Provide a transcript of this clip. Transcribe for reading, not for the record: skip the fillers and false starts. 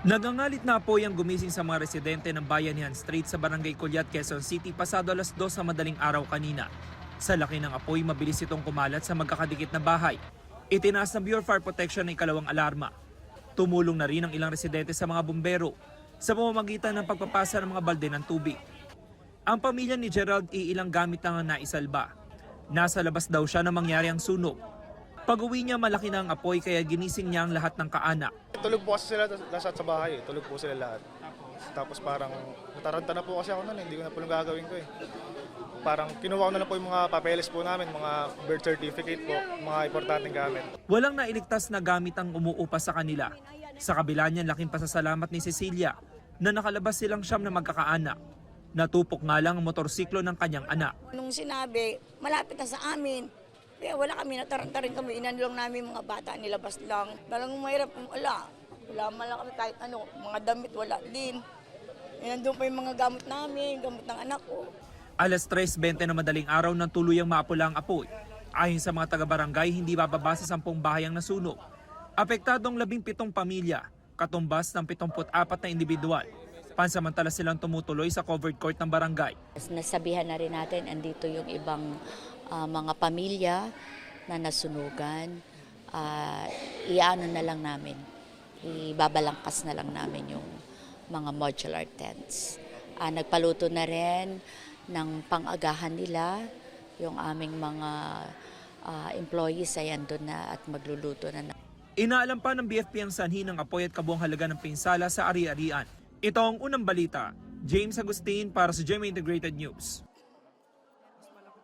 Nagangalit na apoy ang gumising sa mga residente ng Bayanihan Street sa Barangay Colyat, Quezon City pasado alas 2 sa madaling araw kanina. Sa laki ng apoy, mabilis itong kumalat sa magkakadikit na bahay. Itinaas ng Bureau of Fire Protection ang ikalawang alarma. Tumulong na rin ang ilang residente sa mga bumbero sa pamamagitan ng pagpapasa ng mga balde ng tubig. Ang pamilya ni Gerald ilang gamit ang naisalba. Nasa labas daw siya nang mangyari ang sunog. Pag-uwi niya, malaki na ang apoy kaya ginising niya ang lahat ng kaanak. Tulog po kasi sila lahat sa bahay. Tulog po sila lahat. Tapos parang nataranta na po kasi ako noon. Hindi ko na po yung gagawin ko eh. Parang kinuha ko na lang po yung mga papeles po namin, mga birth certificate po, mga importanteng gamit. Walang nailigtas na gamit ang umuupa sa kanila. Sa kabila niyan, laking pasasalamat ni Cecilia na nakalabas silang siyam na magkakaanak. Natupok nga lang ang motorsiklo ng kanyang anak. Nung sinabi, malapit na sa amin. Kaya wala kami, nataranta rin kami, inanulong namin mga bata, nilabas lang. Talagang mahirap, wala. Wala man lang kami kahit ano, mga damit, wala din. Nandun pa yung mga gamot namin, gamot ng anak ko. Alas 3:20 na madaling araw nang tuluyang maapula ang apoy. Ayon sa mga taga-barangay, hindi bababa sa 10 bahay ang nasunog. Apektadong 17 pamilya, katumbas ng 74 na individual. Pansamantala silang tumutuloy sa covered court ng barangay. Nasabihan na rin natin, andito yung ibang mga pamilya na nasunugan. Iano na lang namin, ibabalangkas na lang namin yung mga modular tents. Nagpaluto na rin ng pang-agahan nila, yung aming mga employees ay andun na at magluluto na. Inaalam pa ng BFP ang sanhi ng apoy at kabuang halaga ng pinsala sa ari-arian. Ito ang unang balita. James Agustin para sa GMA Integrated News.